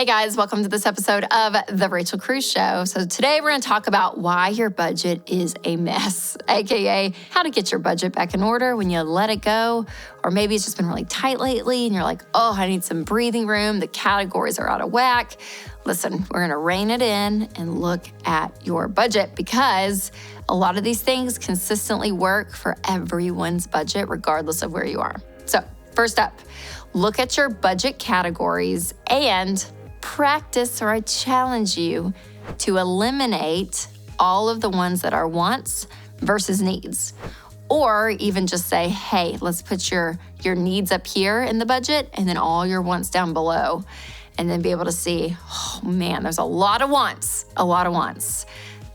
Hey guys, welcome to this episode of The Rachel Cruze Show. So today we're going to talk about why your budget is a mess, aka how to get your budget back in order when you let it go, or maybe it's just been really tight lately and you're like, oh, I need some breathing room. The categories are out of whack. Listen, we're going to rein it in and look at your budget because a lot of these things consistently work for everyone's budget, regardless of where you are. So first up, look at your budget categories and practice, or I challenge you to eliminate all of the ones that are wants versus needs. Or even just say, hey, let's put your needs up here in the budget and then all your wants down below. And then be able to see, oh man, there's a lot of wants.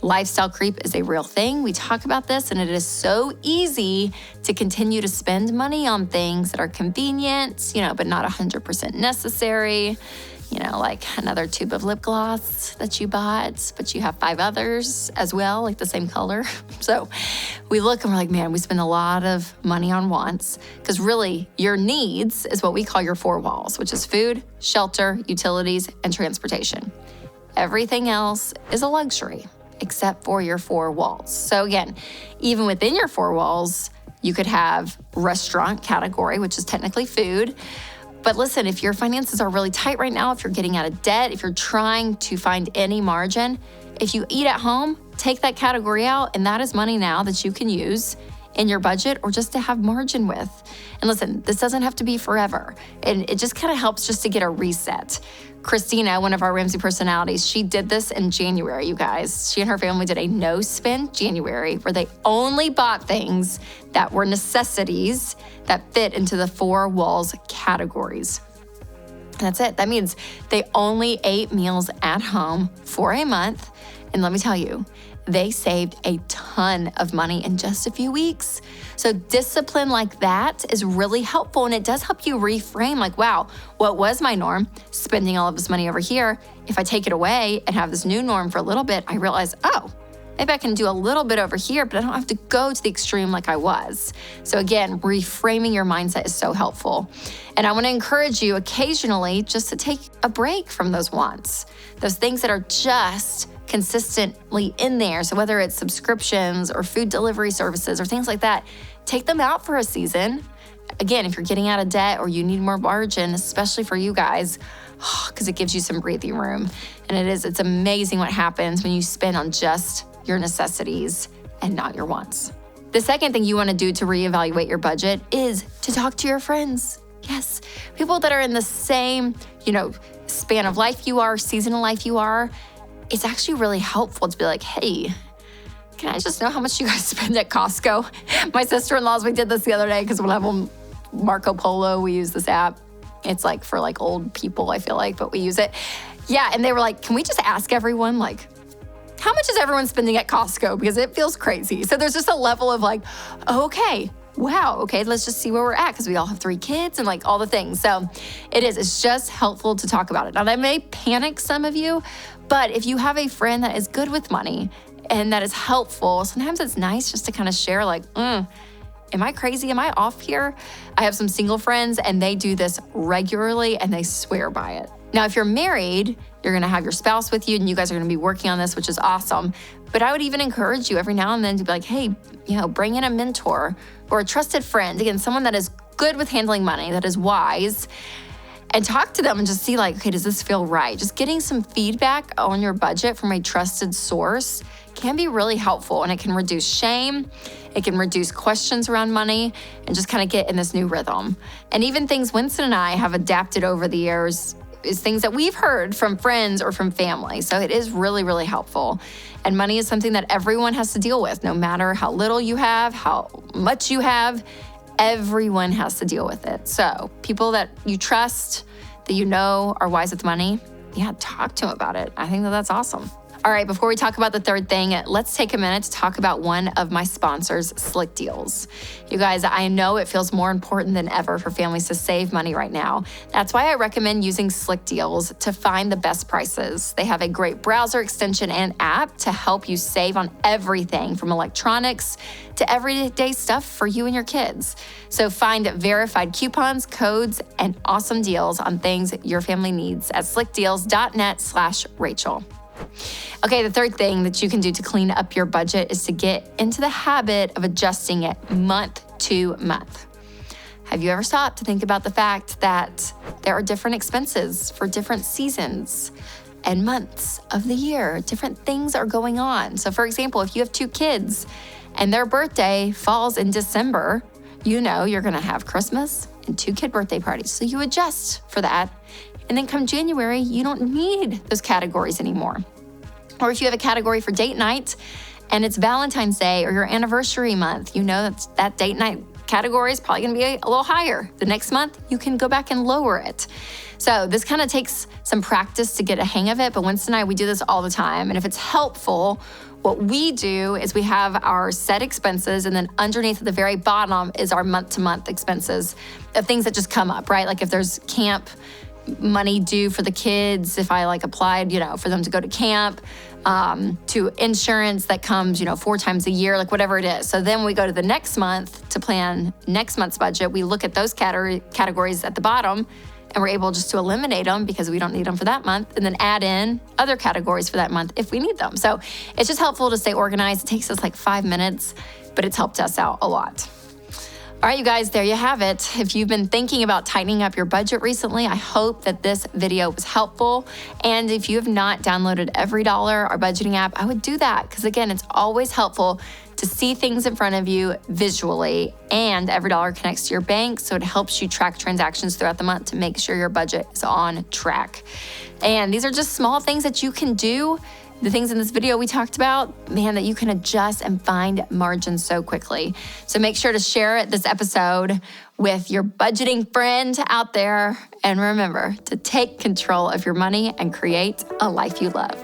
Lifestyle creep is a real thing. We talk about this, and it is so easy to continue to spend money on things that are convenient, but not 100% necessary. Like another tube of lip gloss that you bought, but you have 5 others as well, like the same color. So we look and we're like, man, we spend a lot of money on wants, because really your needs is what we call your 4 walls, which is food, shelter, utilities, and transportation. Everything else is a luxury except for your 4 walls. So again, even within your 4 walls, you could have restaurant category, which is technically food. But listen, if your finances are really tight right now, if you're getting out of debt, if you're trying to find any margin, if you eat at home, take that category out, and that is money now that you can use in your budget or just to have margin with. And listen, this doesn't have to be forever. And it just kind of helps just to get a reset. Christina, one of our Ramsey personalities, she did this in January, you guys. She and her family did a no-spend January where they only bought things that were necessities that fit into the 4 walls categories. And that's it. That means they only ate meals at home for a month. And let me tell you, they saved a ton of money in just a few weeks. So discipline like that is really helpful, and it does help you reframe like, wow, what was my norm? Spending all of this money over here. If I take it away and have this new norm for a little bit, I realize, oh, maybe I can do a little bit over here, but I don't have to go to the extreme like I was. So again, reframing your mindset is so helpful. And I want to encourage you occasionally just to take a break from those wants, those things that are just consistently in there. So whether it's subscriptions or food delivery services or things like that, take them out for a season. Again, if you're getting out of debt or you need more margin, especially for you guys, because it gives you some breathing room. And it's amazing what happens when you spend on just your necessities and not your wants. The second thing you want to do to reevaluate your budget is to talk to your friends. Yes, people that are in the same, span of life you are, season of life you are. It's actually really helpful to be like, hey, can I just know how much you guys spend at Costco? My sister-in-laws, we did this the other day because when I have Marco Polo, we use this app. It's like for like old people, I feel like, but we use it. Yeah, and they were like, can we just ask everyone, like, how much is everyone spending at Costco? Because it feels crazy. So there's just a level of like, okay, wow, okay, let's just see where we're at because we all have 3 kids and like all the things. So it's just helpful to talk about it. Now that may panic some of you, but if you have a friend that is good with money and that is helpful, sometimes it's nice just to kind of share like, am I crazy? Am I off here? I have some single friends and they do this regularly and they swear by it. Now, if you're married, you're going to have your spouse with you and you guys are going to be working on this, which is awesome. But I would even encourage you every now and then to be like, hey, bring in a mentor or a trusted friend. Again, someone that is good with handling money, that is wise, and talk to them and just see like, okay, does this feel right? Just getting some feedback on your budget from a trusted source can be really helpful, and it can reduce shame. It can reduce questions around money and just kind of get in this new rhythm. And even things Winston and I have adapted over the years is things that we've heard from friends or from family. So it is really, really helpful. And money is something that everyone has to deal with, no matter how little you have, how much you have, everyone has to deal with it. So people that you trust, that are wise with money, talk to them about it. I think that's awesome. All right, before we talk about the third thing, let's take a minute to talk about one of my sponsors, Slick Deals. You guys, I know it feels more important than ever for families to save money right now. That's why I recommend using Slick Deals to find the best prices. They have a great browser extension and app to help you save on everything from electronics to everyday stuff for you and your kids. So find verified coupons, codes, and awesome deals on things your family needs at slickdeals.net/Rachel. Okay, the third thing that you can do to clean up your budget is to get into the habit of adjusting it month to month. Have you ever stopped to think about the fact that there are different expenses for different seasons and months of the year? Different things are going on. So for example, if you have 2 kids and their birthday falls in December, you know you're gonna have Christmas and 2 kid birthday parties. So you adjust for that. And then come January, you don't need those categories anymore. Or if you have a category for date night and it's Valentine's Day or your anniversary month, you know that date night category is probably gonna be a little higher. The next month, you can go back and lower it. So this kind of takes some practice to get a hang of it, but Winston and I, we do this all the time. And if it's helpful, what we do is we have our set expenses, and then underneath at the very bottom is our month-to-month expenses of things that just come up, right? Like if there's camp money due for the kids, if I applied, for them to go to camp, to insurance that comes, 4 times a year, whatever it is. So then we go to the next month to plan next month's budget. We look at those categories at the bottom, and we're able just to eliminate them because we don't need them for that month, and then add in other categories for that month if we need them. So it's just helpful to stay organized. It takes us 5 minutes, but it's helped us out a lot. All right, you guys, there you have it. If you've been thinking about tightening up your budget recently, I hope that this video was helpful. And if you have not downloaded EveryDollar, our budgeting app, I would do that because, again, it's always helpful to see things in front of you visually. And EveryDollar connects to your bank, so it helps you track transactions throughout the month to make sure your budget is on track. And these are just small things that you can do. The things in this video we talked about, man, that you can adjust and find margins so quickly. So make sure to share this episode with your budgeting friend out there. And remember to take control of your money and create a life you love.